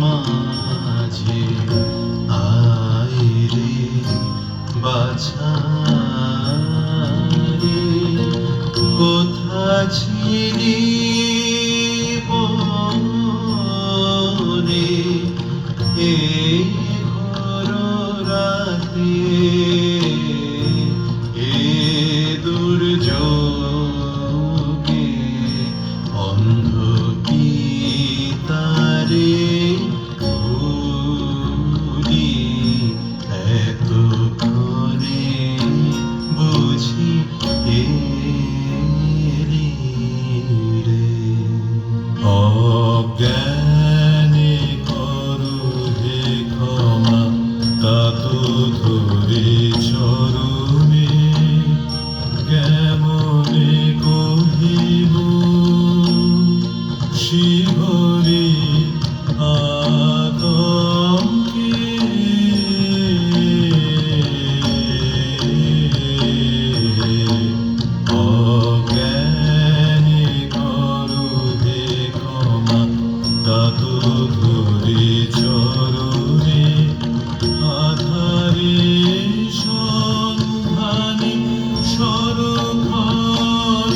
মাঝে আয় রে বাছা রে, কোথা ছিলি বনে এই ঘোর রাতে, এ দুর্যোগে অন্ধ কি তারে ভুলি এতক্ষণে বুঝি এলি রে। অজ্ঞানে করো হে ক্ষমা, তাত ধরে চরণে কেমনে কহিব শিহরে আতঙ্কে। অজ্ঞানে করো হে ক্ষমা, তাত ধরে চরণে আধারে সন্ধানে সরঘর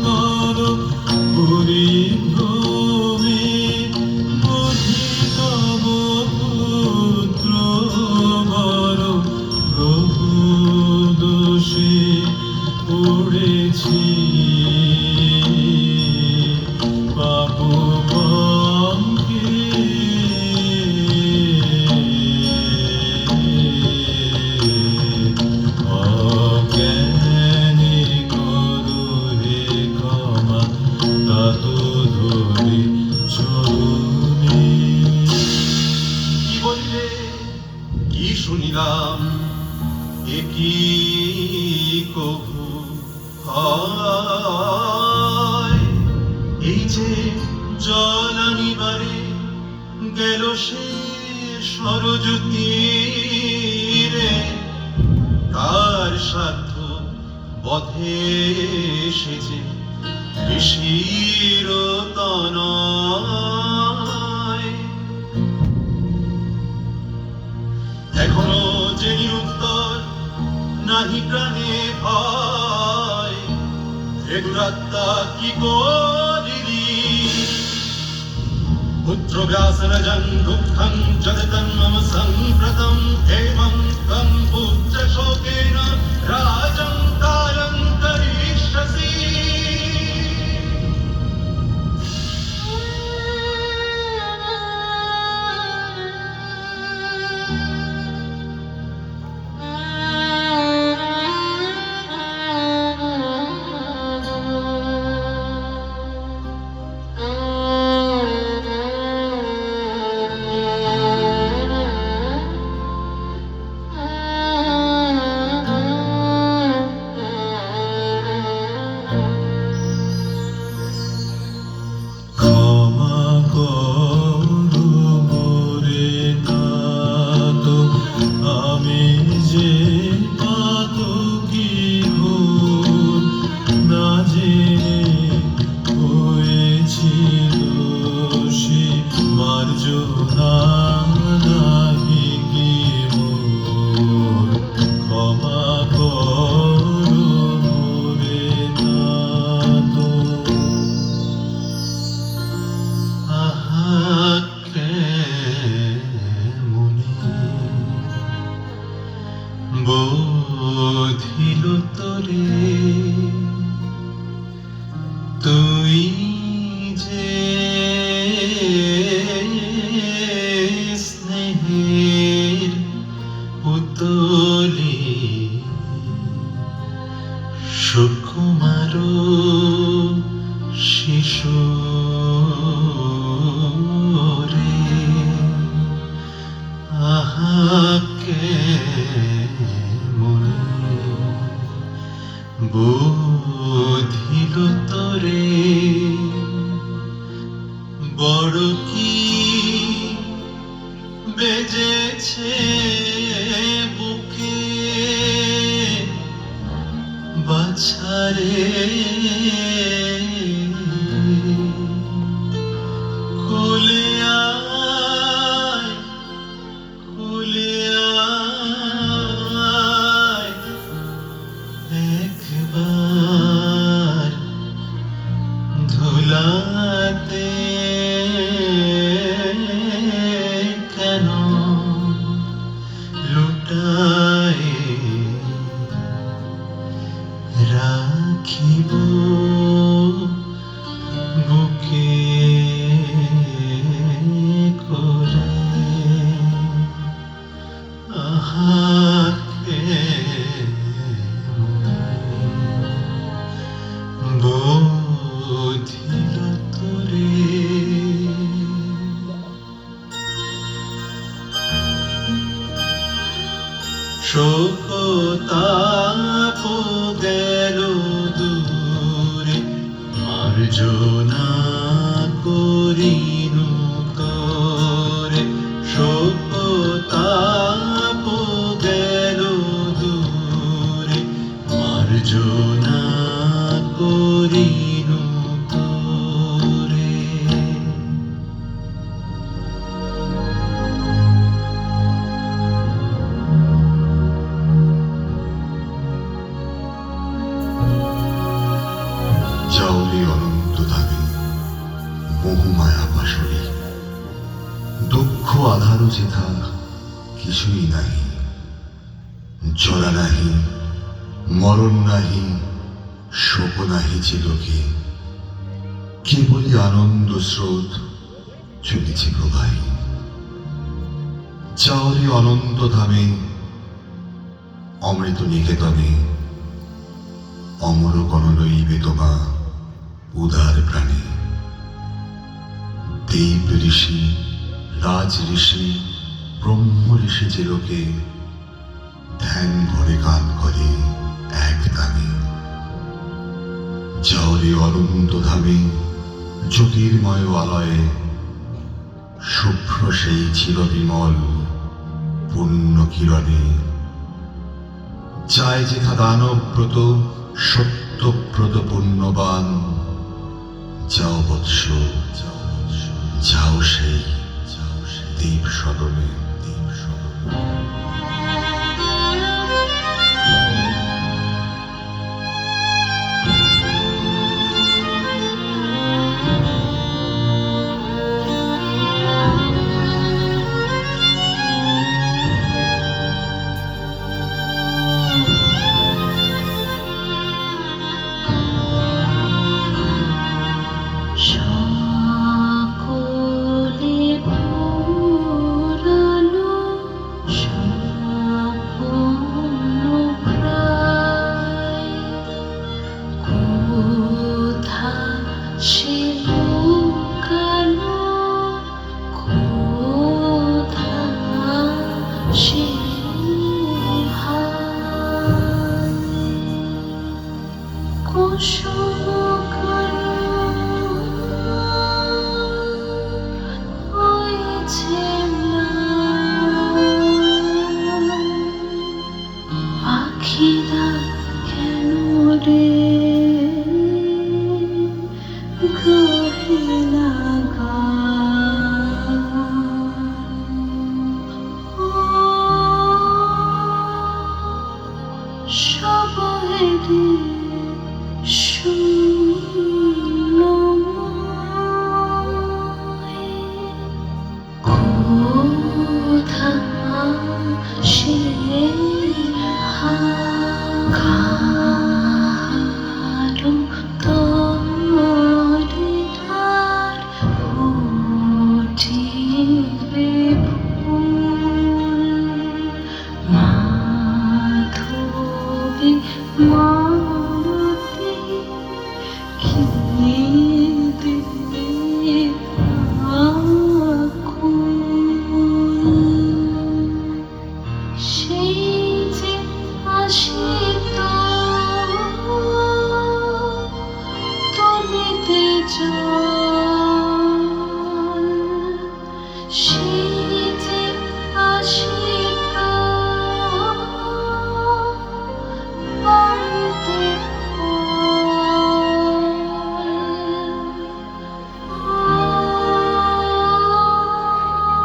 কর পরিভ্রমে বোধি তব পুত্র বর বহু দোষে পড়েছি পাপ পঙ্কে। অজ্ঞানে করো হে ক্ষমা, তাত ধরে চরণে। কি বলিলে কি শুনিলাম এ কি কভু হয়, এই যে জল আনিবারে গেল সে সরজ তীরে, কার সাধ্য বধে এসেছে ঋষির তনয়। এখনো যে নিরুত্তর নাহি প্রাণে ভয়, হে দুরাত্মা কি করিলি। পুত্র ব্যাসরজং দুঃখং জগতং মম সম্প্রতম, এবং ত্বং পুত্র শোকেন রাজং কালং করিষ্যসি। ক্ষমা করো মোরে তাত, আমি যে পাতকী ঘোর, না জেনে হয়েছি দোষী মার্জনা নাহি কি মোর। ক্ষমা করো মোরে তাত। আহা কেমনে বোধিল তোরে, তুই যে স্নেহের পুতলি, সুকুমার শিশু রে। আহা কেমনে বোধিল তোরে, বড় কি বেজেছে বুকে বাছারে, কোলে শোকতাপ গেল দূরে, মার্জনা করিনু তরে। শোকতাপ গেল দূরে, মার্জনা করিনু তরে। যাওরে অনন্ত ধামে মোহমায়া পাশরে, দুঃখ আধার যেথা কিছুই নাহি। জরা নাহি, মরণ নাহি, শোক নাহি যে লোকে, কেবলই আনন্দ স্রোত চলেছে প্রবাহী। যাওরে অনন্ত ধামে অমৃত নিকেতনে, অমর গণ লইবে তোমা উদার প্রাণে। দেব ঋষি, রাজ ঋষি, ব্রহ্ম ঋষি যে লোকে, ধ্যান ভরে গান করে এক দামে। যাওরে অনন্ত ধামে জ্যোতির্ময় আলয়ে, শুভ্র সেই চির বিমল পুণ্য কিরণে। যায় যেথা দানব্রত সত্যব্রত পুণ্যবান, যাও বৎস যাও সেই দেব সদনে। পাখিরা কেন রে গাহে না গান? সবাইরে শূন্যময়